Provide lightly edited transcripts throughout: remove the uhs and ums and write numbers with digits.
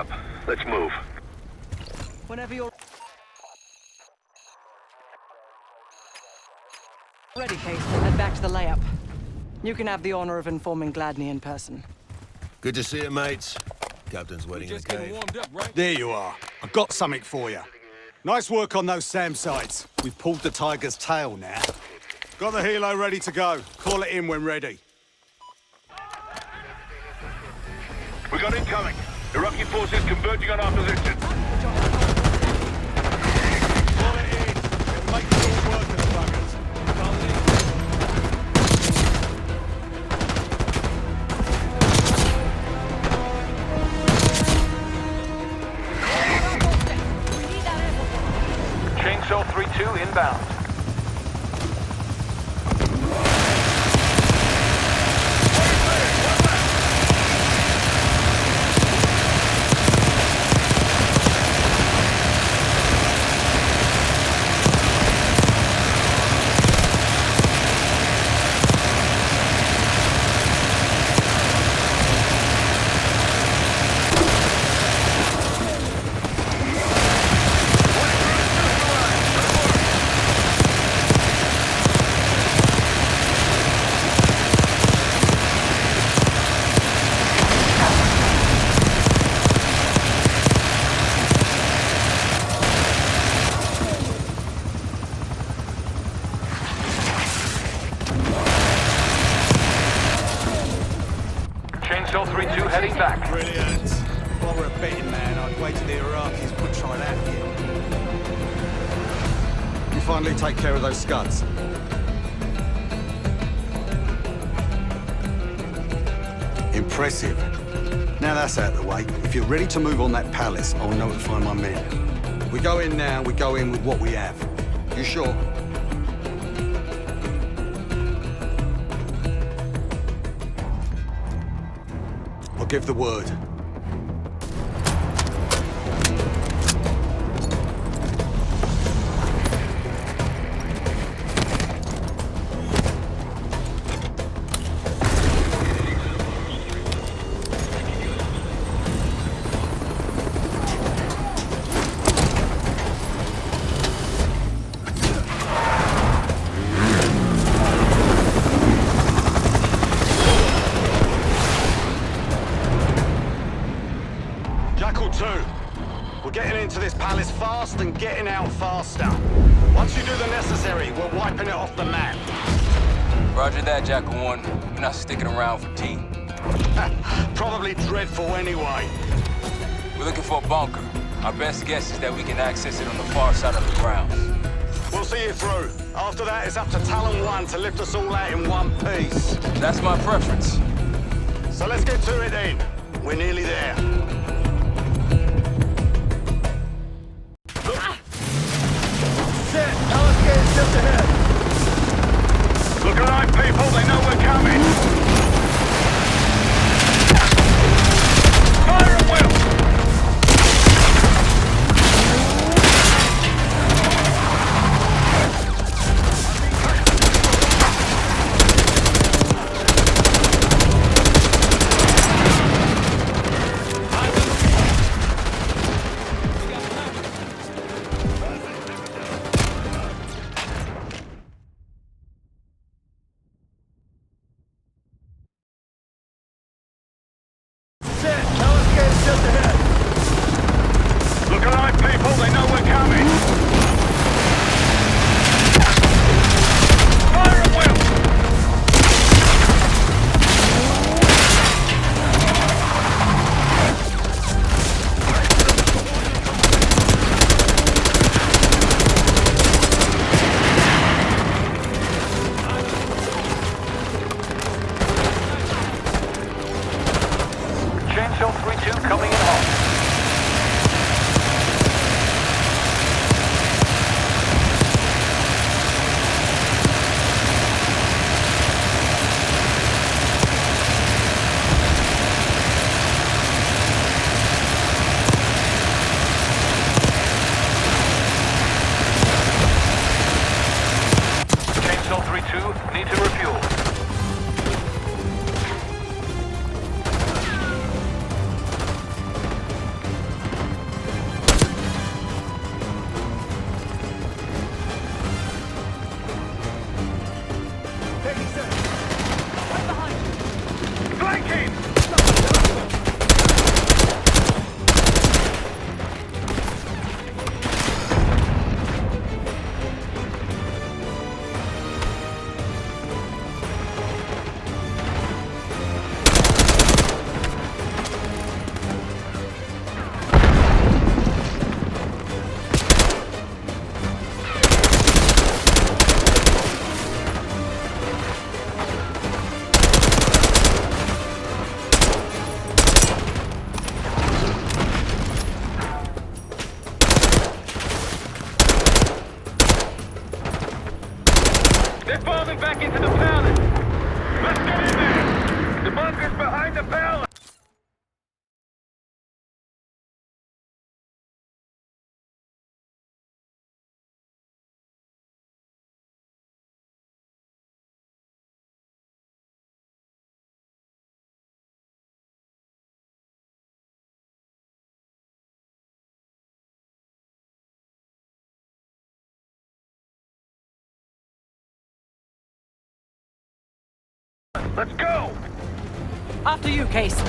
up. Let's move. Whenever you're ready, Case, we'll head back to the layup. You can have the honor of informing Gladney in person. Good to see you, mates. Captain's waiting in the cave. There you are. I've got something for you. Nice work on those SAM sites. We've pulled the tiger's tail now. Got the helo ready to go. Call it in when ready. We got incoming. Iraqi forces converging on our position. Call it in. It'll make short work of the buggers. Chainsaw 3-2 inbound. Chainsaw 3-2 heading back. Brilliant. If I were a betting man, I'd wait till the Iraqis would try that again. You finally take care of those scuds. Impressive. Now that's out of the way. If you're ready to move on that palace, I'll notify my men. We go in now, we go in with what we have. You sure? I'll give the word. Jackal 2, we're getting into this palace fast and getting out faster. Once you do the necessary, we're wiping it off the map. Roger that, Jackal 1. We're not sticking around for tea. Probably dreadful anyway. We're looking for a bunker. Our best guess is that we can access it on the far side of the grounds. We'll see you through. After that, it's up to Talon 1 to lift us all out in one piece. That's my preference. So let's get to it then. We're nearly there. Just ahead. Look alive, people. They know we're coming. Fire at will. Just ahead. Look alive, people. They know we're coming. Fire at will. Chainsaw 3-2 coming in hot. moving back into the palace. Let's get in there. The bunker's behind the palace. Let's go! After you, Case.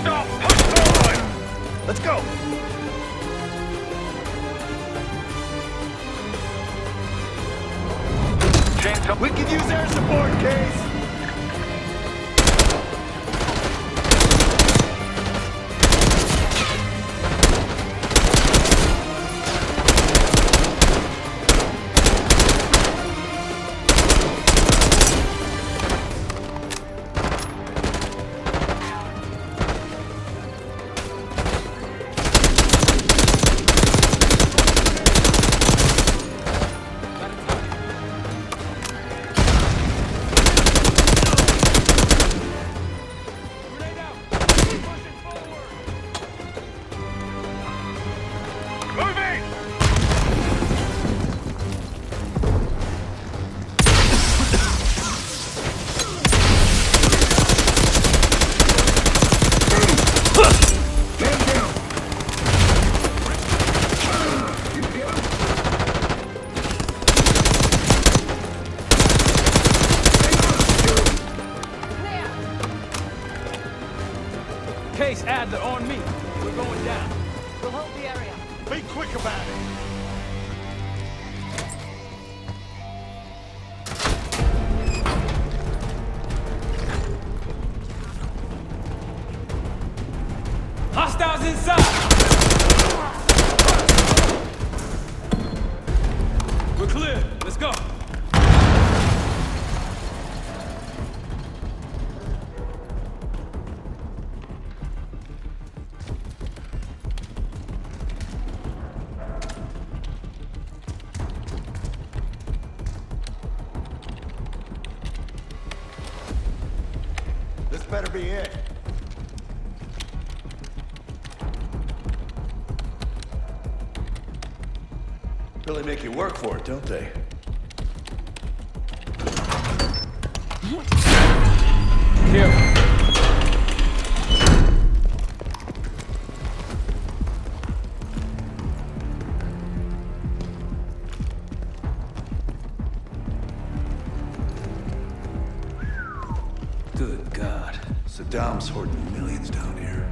Stop! Push forward! Let's go! Chainsaw. We could use air support, Case! Case Adler on me. We're going down. We'll hold the area. Be quick about it! Hostiles inside! We're clear. Let's go. This better be it. Really make you work for it, don't they? Here. Good God. Saddam's hoarding millions down here.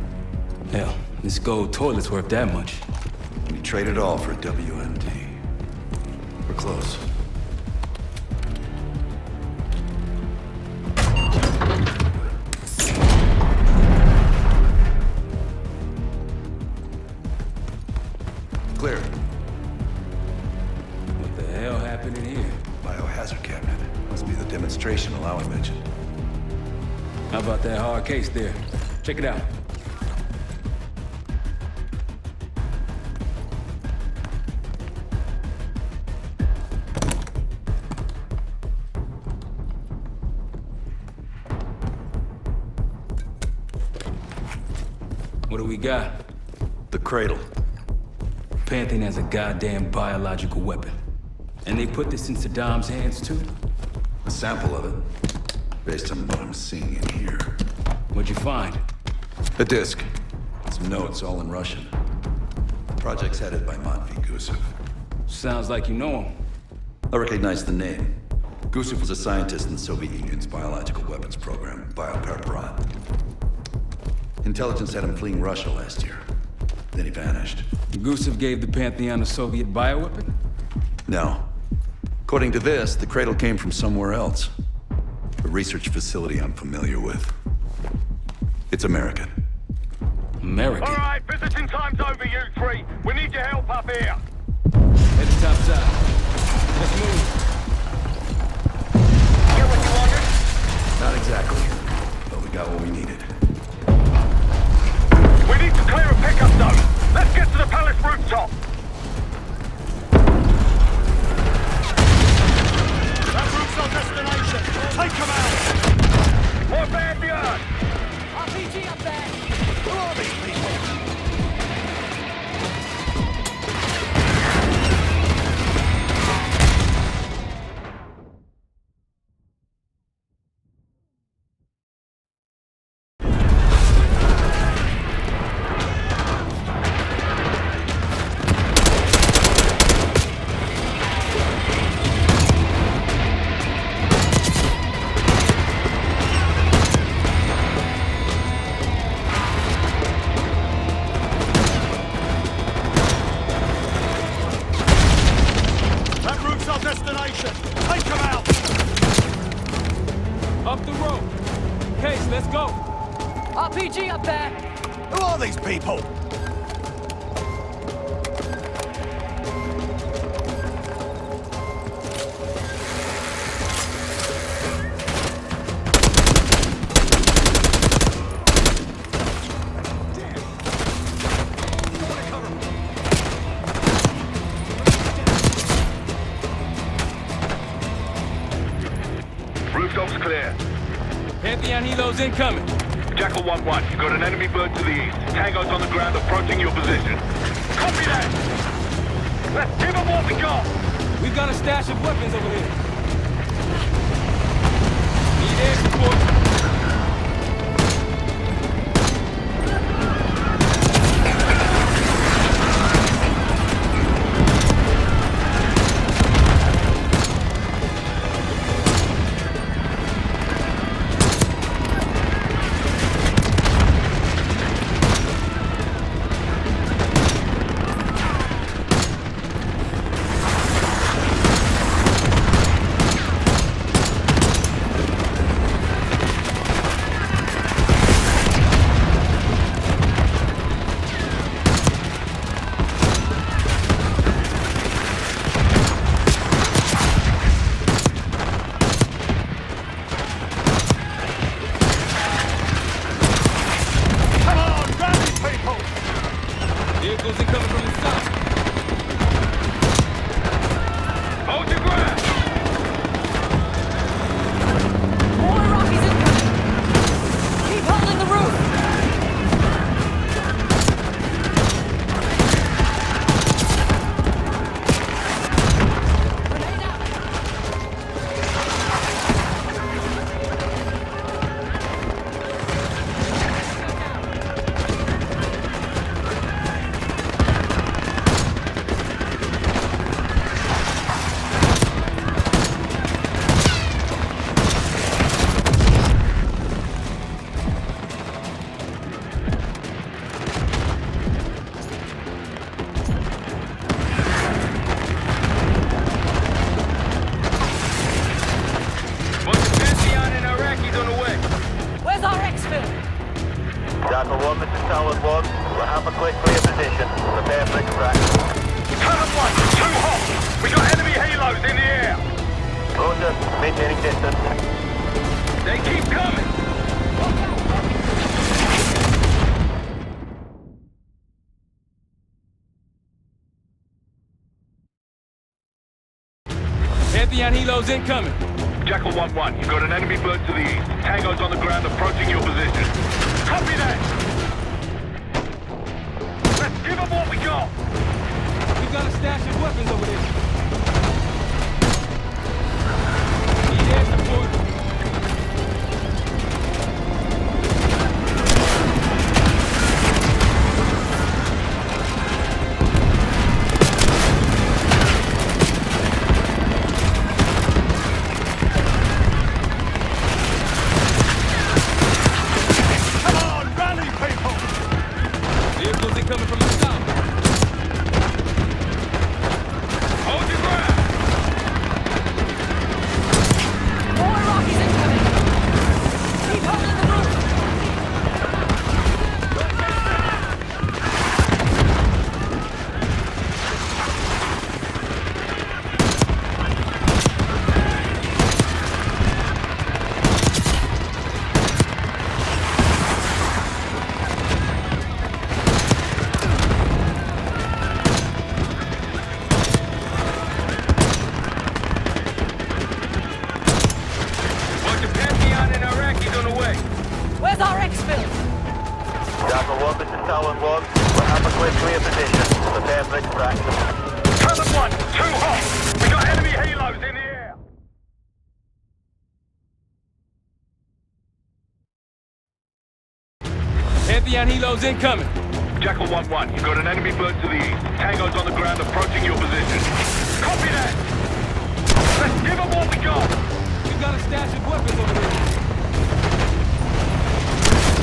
Hell, this gold toilet's worth that much. We trade it all for a WMD. We're close. Clear. What the hell happened in here? Biohazard cabinet. Must be the demonstration Alawi mentioned. How about that hard case there? Check it out. What do we got? The cradle. Pantheon has a goddamn biological weapon. And they put this in Saddam's hands too? A sample of it. Based on what I'm seeing in here. What'd you find? A disc. Some notes, all in Russian. Project's headed by Matvey Gusev. Sounds like you know him. I recognize the name. Gusev was a scientist in the Soviet Union's biological weapons program, Biopreparat. Intelligence had him fleeing Russia last year. Then he vanished. Gusev gave the Pantheon a Soviet bioweapon? No. According to this, the cradle came from somewhere else. A research facility I'm familiar with. It's American. American? All right, visiting time's over, you three. We need your help up here. Head to top side. Let's move. Get what you wanted? Not exactly. But we got what we needed. We need to clear a pickup zone. Let's get to the palace rooftop. That roof's our destination. Take them out. More bad beyond. RPG up there! Who are these people? Destination! Take them out! Up the road. Case, let's go. RPG up there! Who are these people? Rooftop's clear. Pantheon helos incoming. Jackal 1-1, you've got an enemy bird to the east. Tango's on the ground approaching your position. Copy that! Let's give them what we got! We've got a stash of weapons over here. Need air support. Vehicles incoming from the south. Hold your ground! More Iraqis incoming! Keep holding the roof! Grenade out! Where's our exfil? Jackal 1, this is Talon 1. We'll have a quick clear position. Prepare for extraction. Talon 1, too hot! We got enemy halos in the air! Roger, maintaining distance. They keep coming! Pantheon helos incoming. Jackal 1-1, you've got an enemy bird to the east. Tango's on the ground approaching your position. Copy that! Let's give them what we got! We've got a stash of weapons over there. Need air support. Delta 1, this is Talon 1. We'll have a quick clear position. Prepare for extraction. Talon 1, too hot! We got enemy halos in the air! Pantheon helos incoming. Jackal 1-1, you've got an enemy bird to the east. Tango's on the ground approaching your position. Copy that! Let's give them what we got! We got a stash of weapons over there.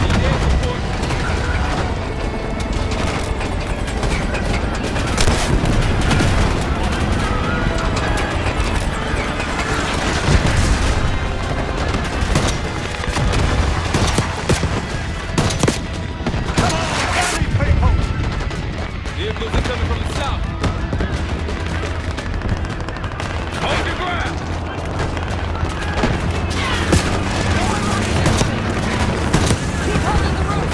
Need air support. Vehicles incoming from the south. Hold your ground! Keep holding the roof!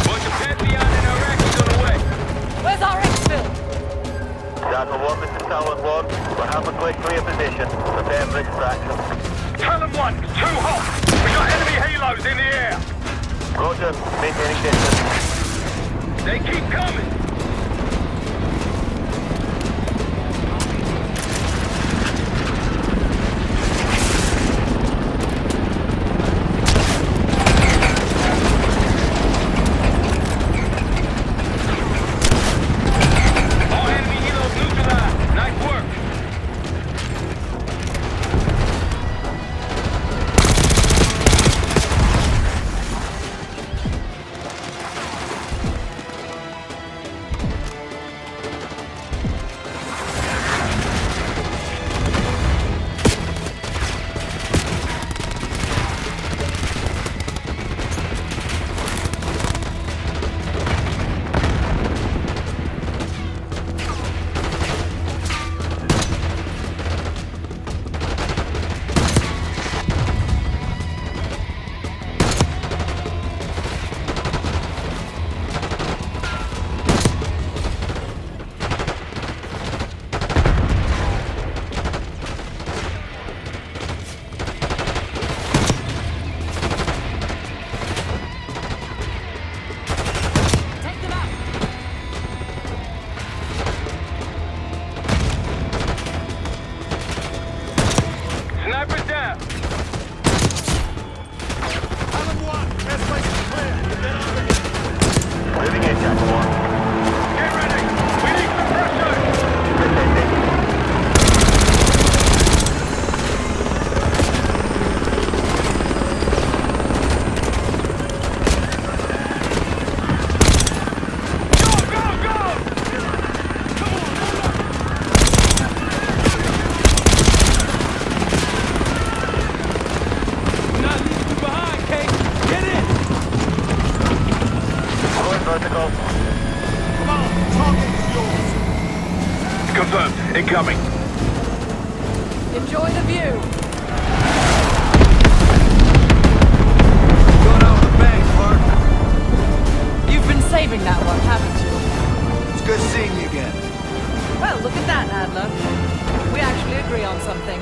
Bunch of Pantheon and Iraqis on the way. Where's our exfil? Delta 1, this is Talon 1. We'll have a quick clear position. Prepare for extraction. Talon 1, too hot! We got enemy halos in the air! Roger, maintaining distance. They keep coming! All enemy helos neutralized. Nice work. Take them out! Sniper's down. Moving in, Jackal 1. Get ready. We need some pressure. Go, go, go! We're not leaving you behind, Kate. Get in. Going vertical. Confirmed. Incoming. Enjoy the view! Going out with a bang, Clark. You've been saving that one, haven't you? It's good seeing you again. Well, look at that, Adler. We actually agree on something.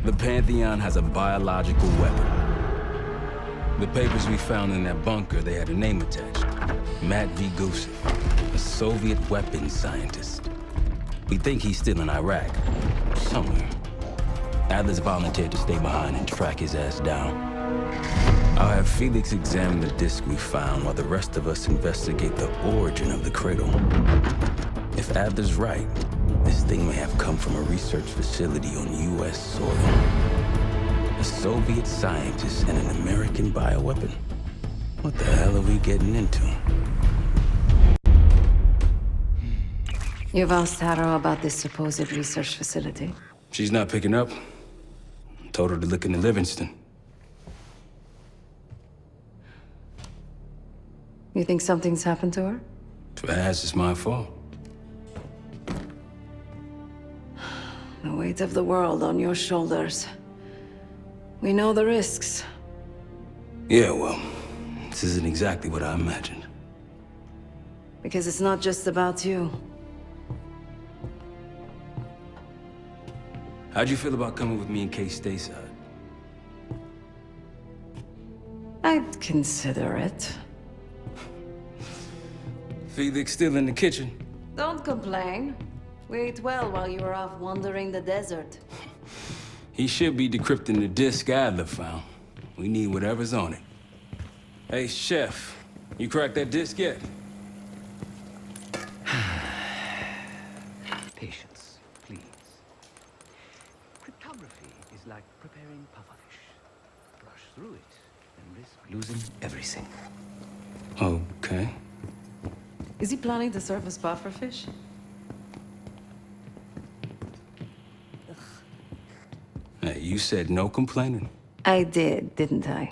The Pantheon has a biological weapon. The papers we found in that bunker, they had a name attached. Matt V. Gusev, a Soviet weapons scientist. We think he's still in Iraq, somewhere. Adler's volunteered to stay behind and track his ass down. I'll have Felix examine the disc we found while the rest of us investigate the origin of the cradle. If Adler's right, this thing may have come from a research facility on U.S. soil. A Soviet scientist and an American bioweapon. What the hell are we getting into? You've asked Harrow about this supposed research facility? She's not picking up. Told her to look into Livingston. You think something's happened to her? If it has, it's my fault. The weight of the world on your shoulders. We know the risks. Yeah, well, this isn't exactly what I imagined. Because it's not just about you. How'd you feel about coming with me in case stateside? I'd consider it. Felix still in the kitchen. Don't complain. We ate well while you were off wandering the desert. He should be decrypting the disk Adler found. We need whatever's on it. Hey, Chef, you cracked that disk yet? Patience, please. Cryptography is like preparing pufferfish. Rush through it and risk losing everything. Okay. Is he planning to serve us pufferfish? Hey, you said no complaining. I did, didn't I?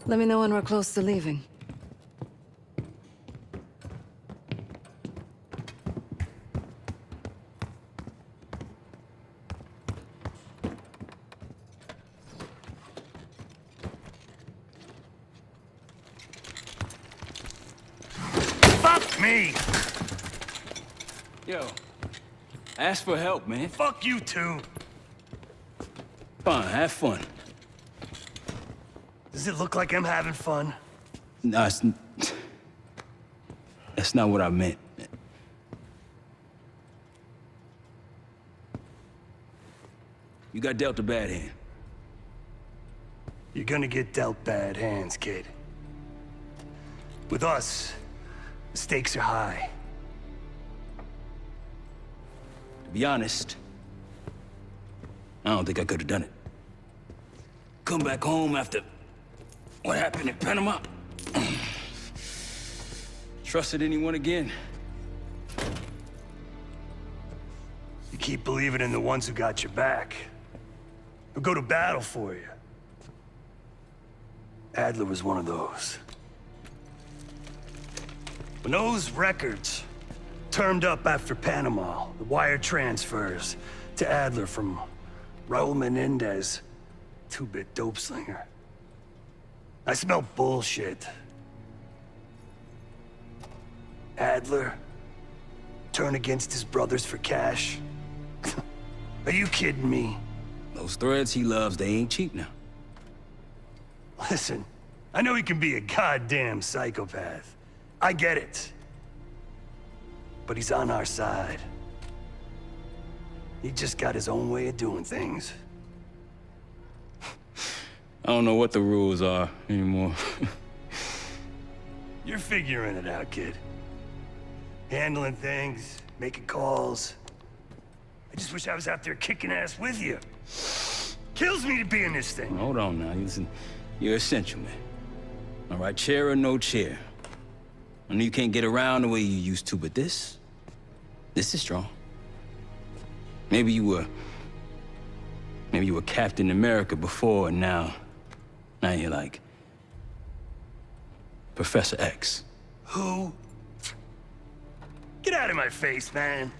Let me know when we're close to leaving. Fuck me! Yo, ask for help, man. Fuck you too! Fine, have fun. Does it look like I'm having fun? No, that's not what I meant. You got dealt a bad hand. You're gonna get dealt bad hands, kid. With us, the stakes are high. To be honest, I don't think I could have done it. Come back home after what happened in Panama. Trusted anyone again? You keep believing in the ones who got your back. Who go to battle for you. Adler was one of those. When those records turned up after Panama, the wire transfers to Adler from Raul Menendez, two-bit dope slinger. I smell bullshit. Adler turn against his brothers for cash? Are you kidding me? Those threads he loves, they ain't cheap now. Listen, I know he can be a goddamn psychopath. I get it. But he's on our side. He just got his own way of doing things. I don't know what the rules are anymore. You're figuring it out, kid. Handling things, making calls. I just wish I was out there kicking ass with you. Kills me to be in this thing. Hold on now, listen. You're essential, man. All right, chair or no chair. I know you can't get around the way you used to, but this is strong. Maybe you were Captain America before, and now you're like Professor X. Who? Get out of my face, man.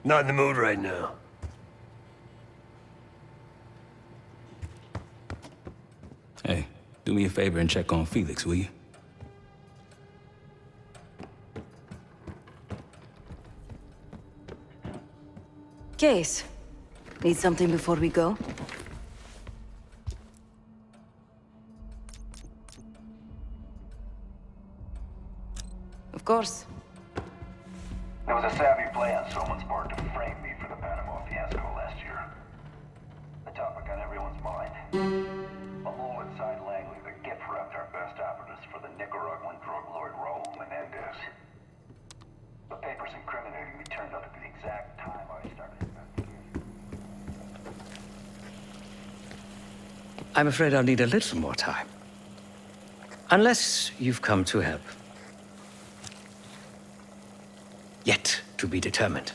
Not in the mood right now. Hey, do me a favor and check on Felix, will you? Case, need something before we go? Of course. It was a savvy play on someone's part to frame me for the Panama fiasco last year. The topic on everyone's mind. A hole inside exact time I started investigating. I'm afraid I'll need a little more time. Unless you've come to help. Yet to be determined.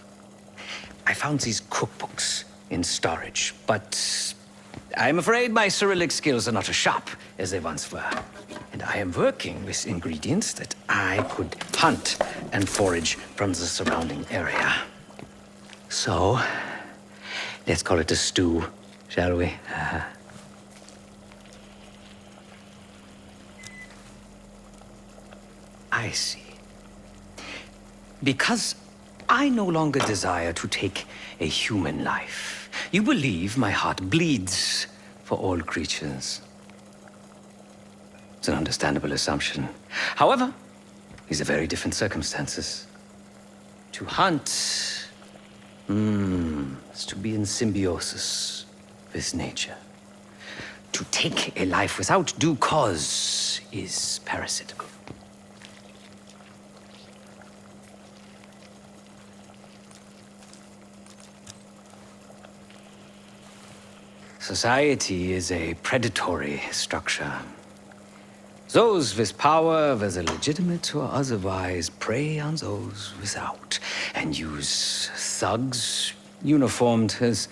I found these cookbooks in storage, but I'm afraid my Cyrillic skills are not as sharp as they once were. And I am working with ingredients that I could hunt and forage from the surrounding area. So, let's call it a stew, shall we? I see. Because I no longer desire to take a human life, you believe my heart bleeds for all creatures. It's an understandable assumption. However, these are very different circumstances. To hunt is to be in symbiosis with nature. To take a life without due cause is parasitical. Society is a predatory structure. Those with power, whether legitimate or otherwise, prey on those without, and use thugs, uniformed as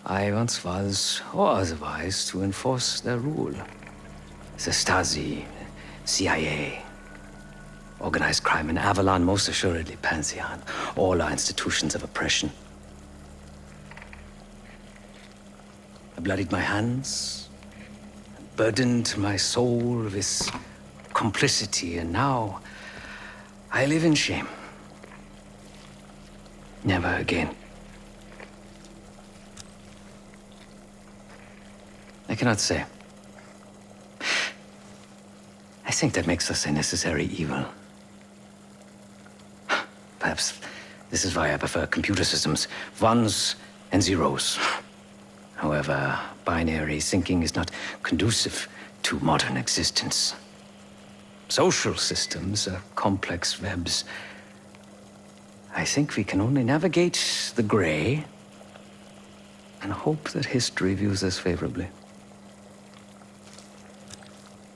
I once was, or otherwise, to enforce their rule. The Stasi, CIA, organized crime in Avalon, most assuredly Pantheon, all are institutions of oppression. I bloodied my hands, burdened my soul with complicity, and now I live in shame. Never again. I cannot say. I think that makes us a necessary evil. Perhaps this is why I prefer computer systems, ones and zeros. However, binary thinking is not conducive to modern existence. Social systems are complex webs. I think we can only navigate the gray and hope that history views us favorably.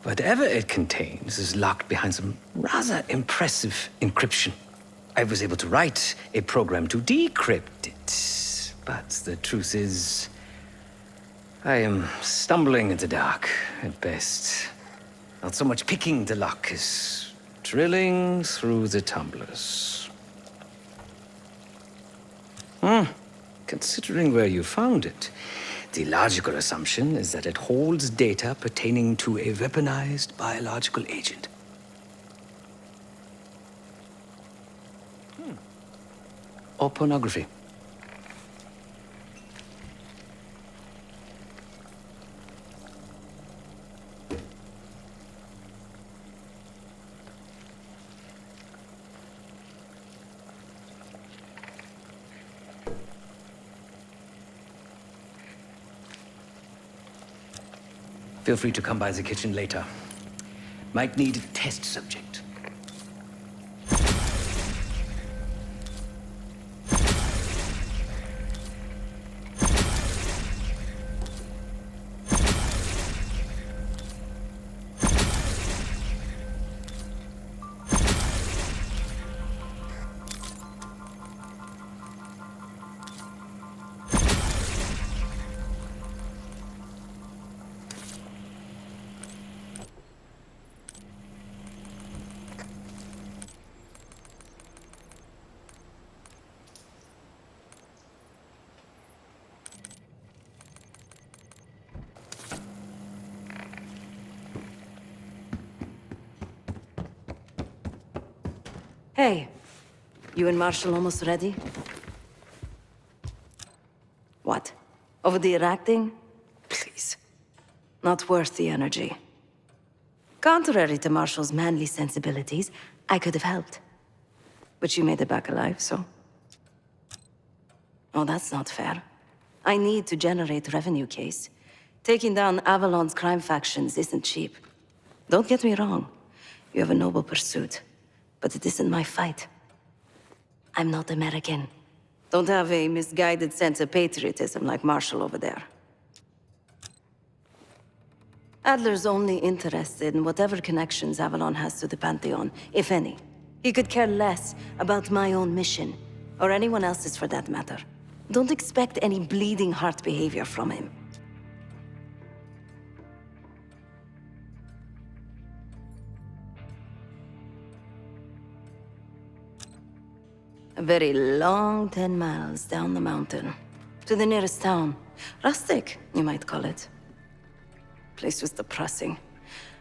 Whatever it contains is locked behind some rather impressive encryption. I was able to write a program to decrypt it, but the truth is, I am stumbling in the dark, at best. Not so much picking the lock as drilling through the tumblers. Considering where you found it, the logical assumption is that it holds data pertaining to a weaponized biological agent. Or pornography. Feel free to come by the kitchen later. Might need a test subject. Hey, you and Marshall almost ready? What? Over the Iraq thing? Please. Not worth the energy. Contrary to Marshall's manly sensibilities, I could have helped. But you made it back alive, so... Oh, that's not fair. I need to generate revenue, Case. Taking down Avalon's crime factions isn't cheap. Don't get me wrong. You have a noble pursuit. But it isn't my fight. I'm not American. Don't have a misguided sense of patriotism like Marshall over there. Adler's only interested in whatever connections Avalon has to the Pantheon, if any. He could care less about my own mission, or anyone else's for that matter. Don't expect any bleeding heart behavior from him. A very long 10 miles down the mountain. To the nearest town. Rustic, you might call it. Place was depressing.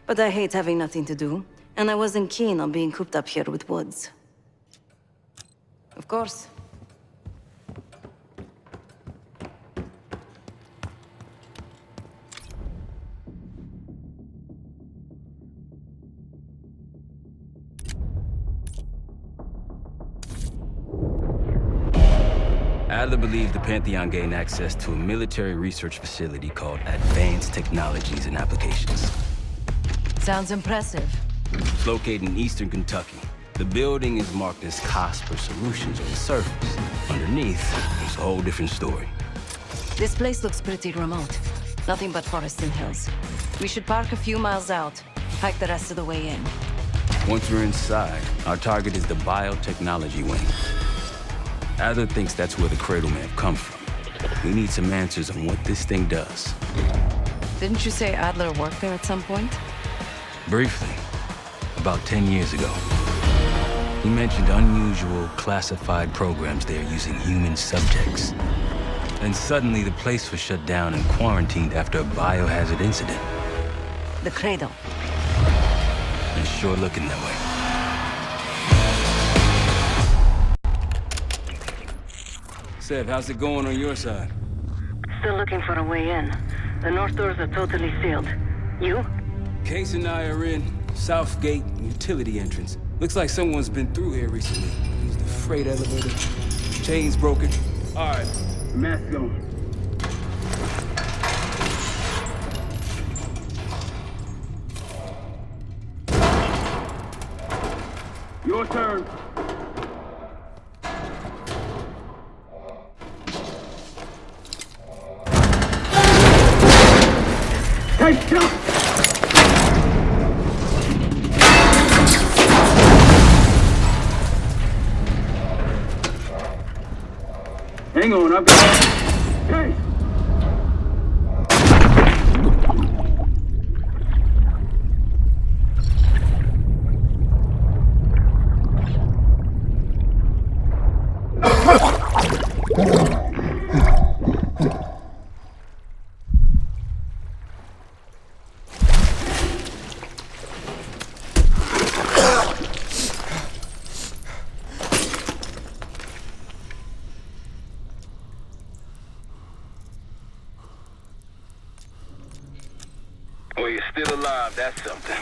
But I hate having nothing to do, and I wasn't keen on being cooped up here with Woods. Of course. Adler believed the Pantheon gained access to a military research facility called Advanced Technologies and Applications. Sounds impressive. It's located in eastern Kentucky. The building is marked as Cosper Solutions on the surface. Underneath, it's a whole different story. This place looks pretty remote. Nothing but forest and hills. We should park a few miles out, hike the rest of the way in. Once we're inside, our target is the biotechnology wing. Adler thinks that's where the Cradle may have come from. We need some answers on what this thing does. Didn't you say Adler worked there at some point? Briefly, about 10 years ago. He mentioned unusual, classified programs there using human subjects. Then suddenly the place was shut down and quarantined after a biohazard incident. The Cradle. It's sure looking that way. Seb, how's it going on your side? Still looking for a way in. The north doors are totally sealed. You? Case and I are in South Gate utility entrance. Looks like someone's been through here recently. Used the freight elevator. Chains broken. All right, mask on. Your turn. Hey, jump! Hang on, I've got... Hey! Well, you're still alive, that's something.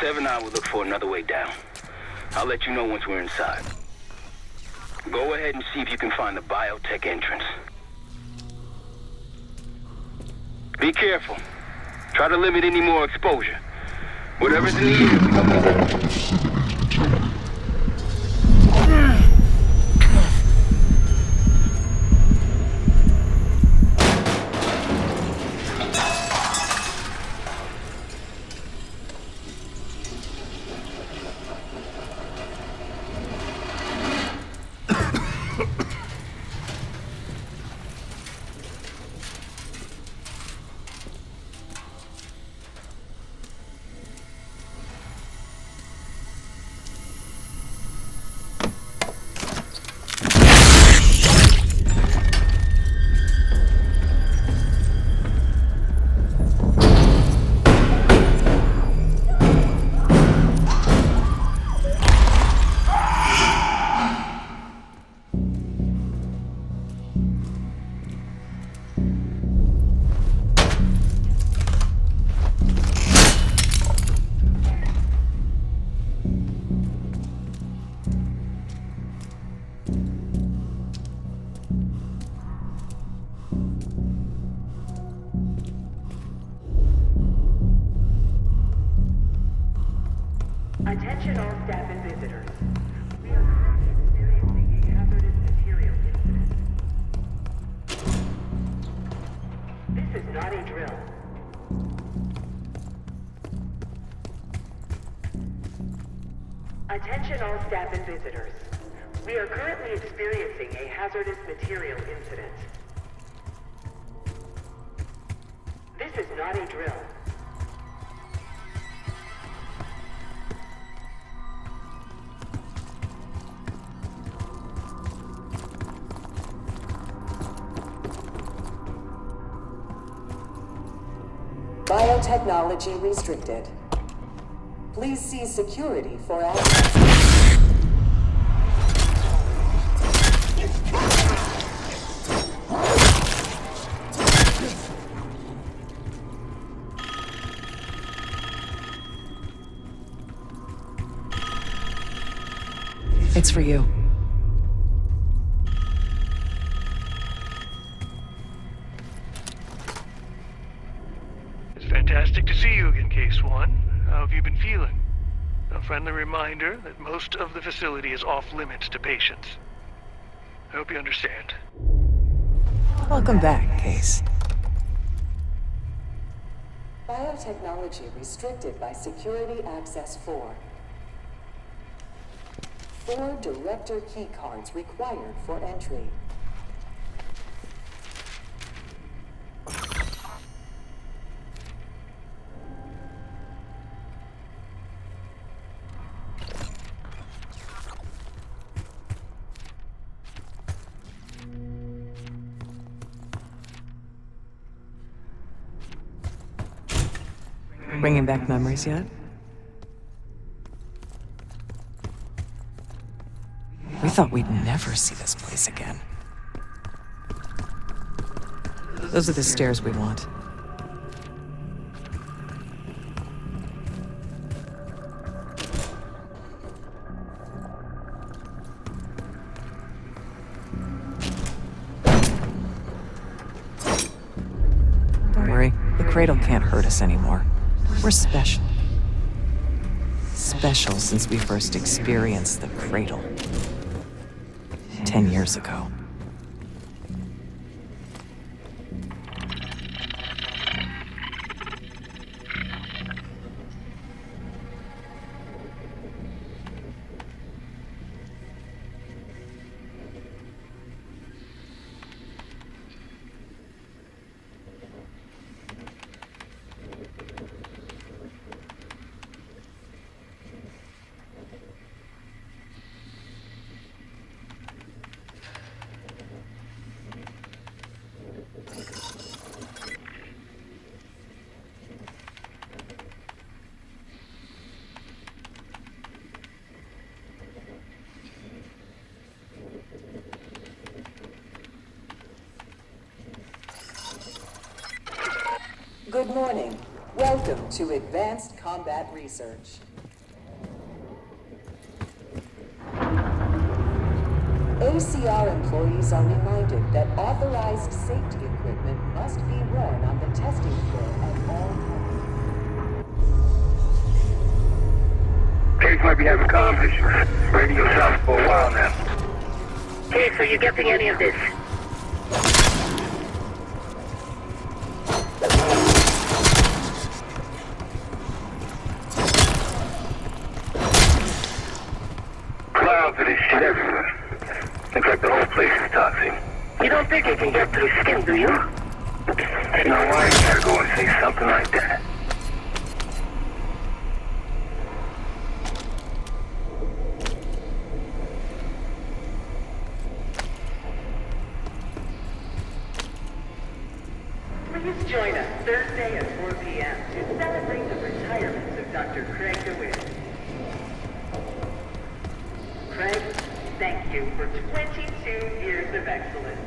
Seven and I will look for another way down. I'll let you know once we're inside. Go ahead and see if you can find the biotech entrance. Be careful. Try to limit any more exposure. Whatever's in the air. Attention all staff and visitors. We are currently experiencing a hazardous material not a drill. Attention all staff and visitors. We are currently experiencing a hazardous material incident. This is not a drill. Biotechnology restricted. Please see security for access. It's for you. It's fantastic to see you again, Case One. How have you been feeling? A friendly reminder that most of the facility is off limits to patients. I hope you understand. Welcome back, Case. Biotechnology restricted by Security Access 4. 4 director keycards required for entry. Bringing back memories yet? We thought we'd never see this place again. Those are the stairs we want. Don't worry, the cradle can't hurt us anymore. We're special. Special since we first experienced the cradle. 10 years ago. Good morning. Welcome to Advanced Combat Research. ACR employees are reminded that authorized safety equipment must be worn on the testing floor at all times. Case might be having comm issues. Radio south for a while now. Case, are you getting any of this? Clouds of this shit everywhere. Looks like the whole place is toxic. You don't think it can get through skin, do you? You know why you gotta go and say something like that? Please join us Thursday at 4 p.m. to celebrate the retirement of Dr. Craig DeWitt. Craig, thank you for 22 years of excellence.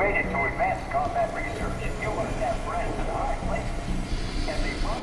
made it to advanced combat research. You must have friends in high places. And they want...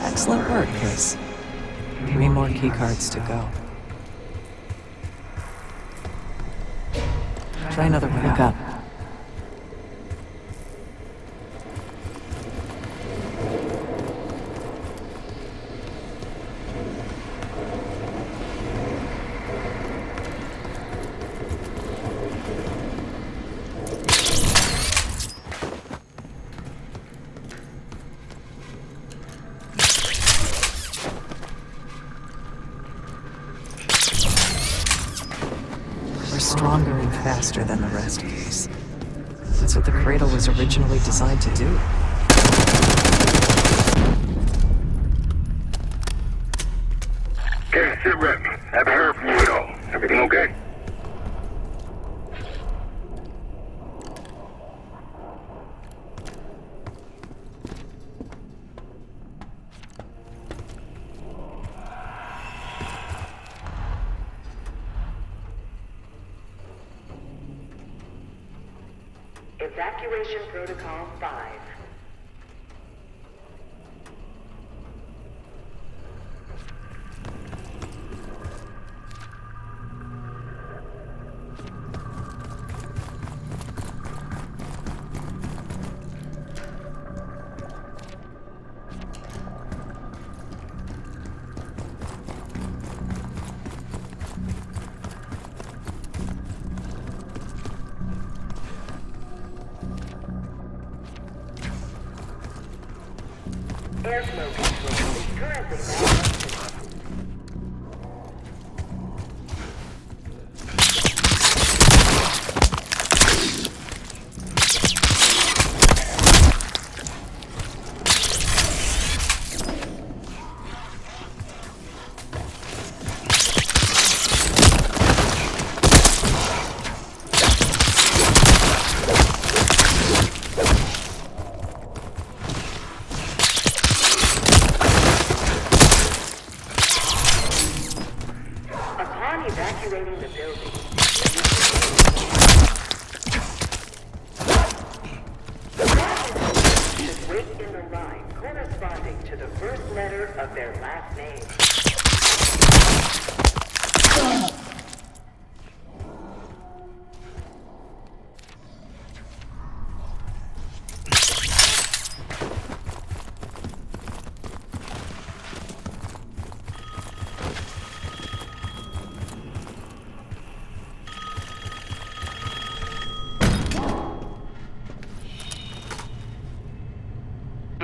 Excellent work, Chris. 3 more keycards to go. Try another one. Look up. Stronger and faster than the rest of these. That's what the Cradle was originally designed to do. Okay, sit rep. Haven't heard from you at all. Everything okay? Evacuation Protocol 5. Airflow control is currently malfunctioning.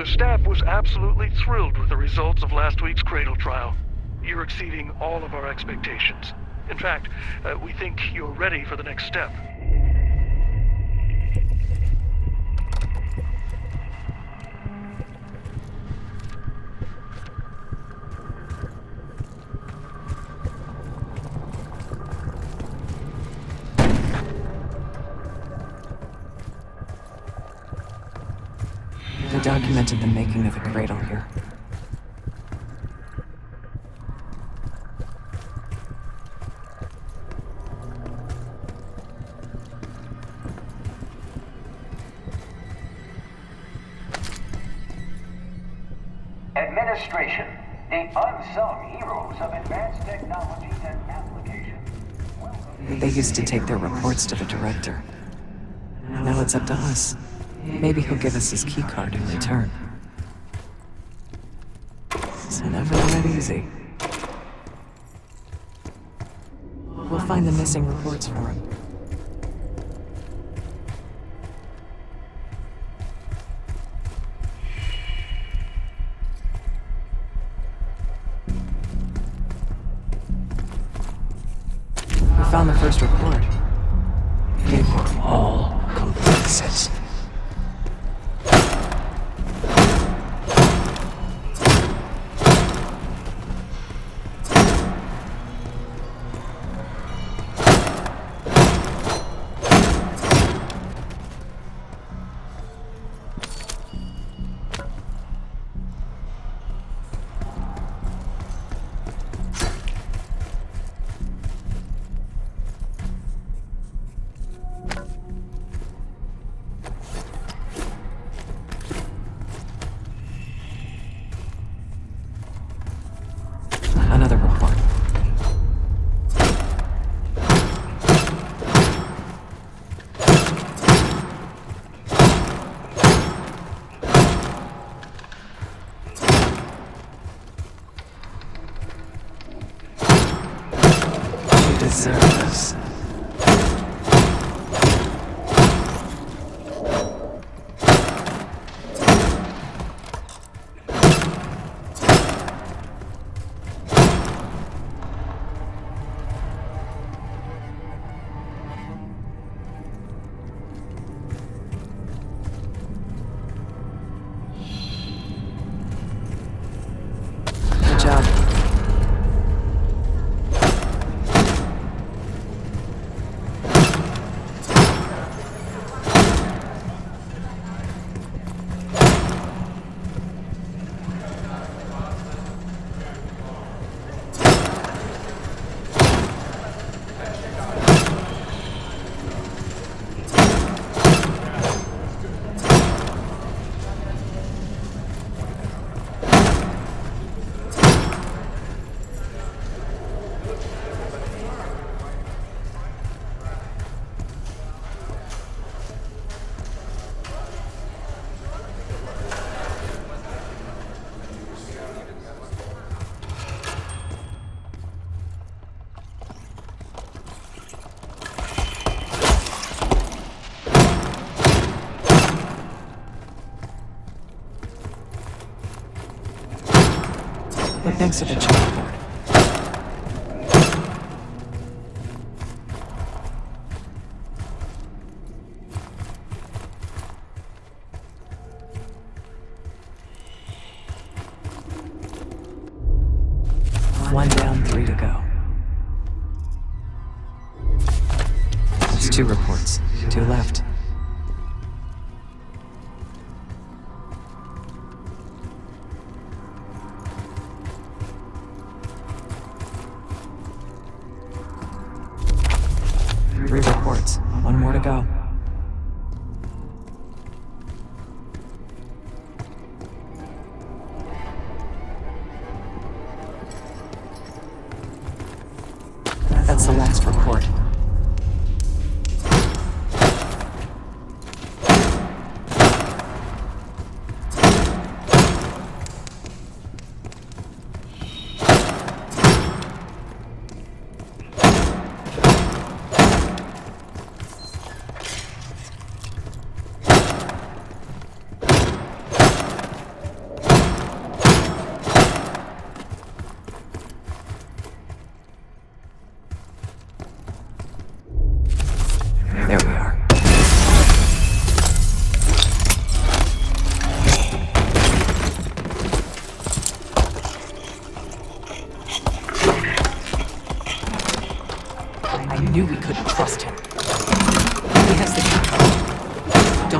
staff was absolutely thrilled with the results of last week's Cradle trial. You're exceeding all of our expectations. In fact, we think you're ready for the next step. They documented the making of the cradle here. Administration, the unsung heroes of advanced technologies and applications. They used to take their reports to the director. Now it's up to us. Maybe he'll give us his keycard in return. It's never that easy. We'll find the missing reports for him. We found the first report. They were all complexes. Another report. You deserve this. Good job. Look next to the chalkboard. One down, 3 to go. That's 2 reports. 2 left. Three reports. 1 more to go. That's the last report.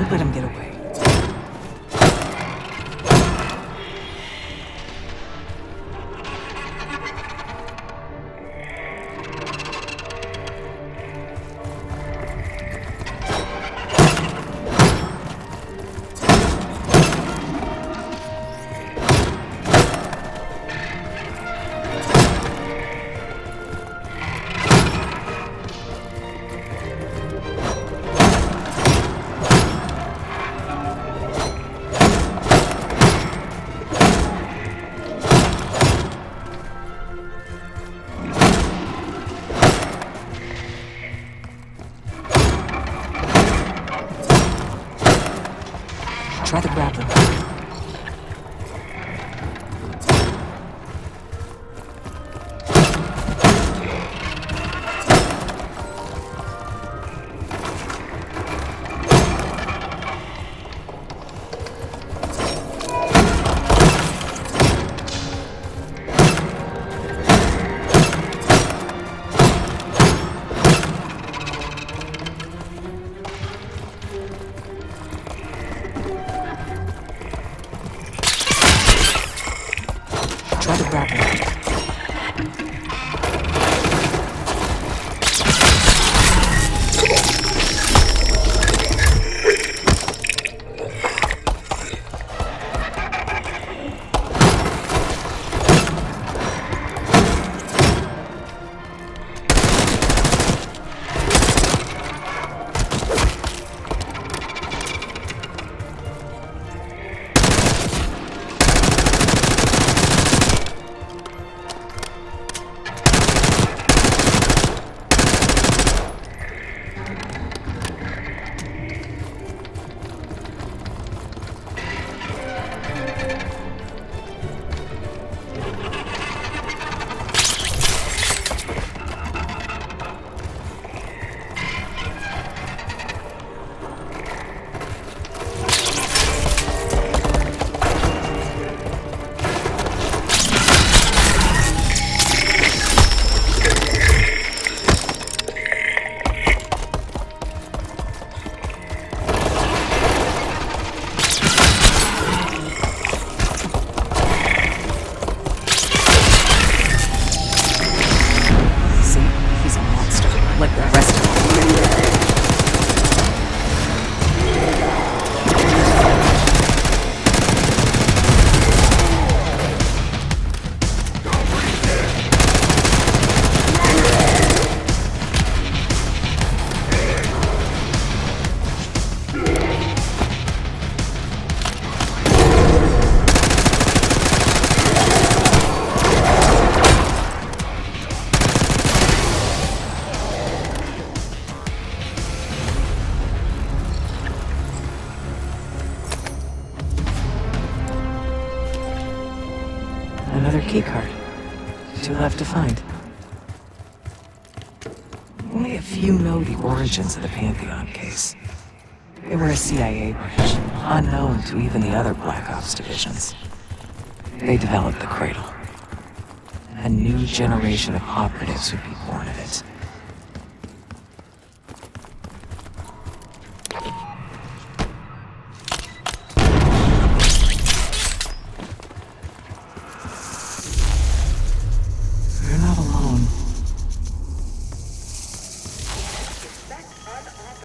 Don't let him get away. Try the grappling. Try the grappling. Like the rest of them. Another keycard. 2 left to find. Only a few know the origins of the Pantheon case. They were a CIA branch, unknown to even the other Black Ops divisions. They developed the Cradle. A new generation of operatives would be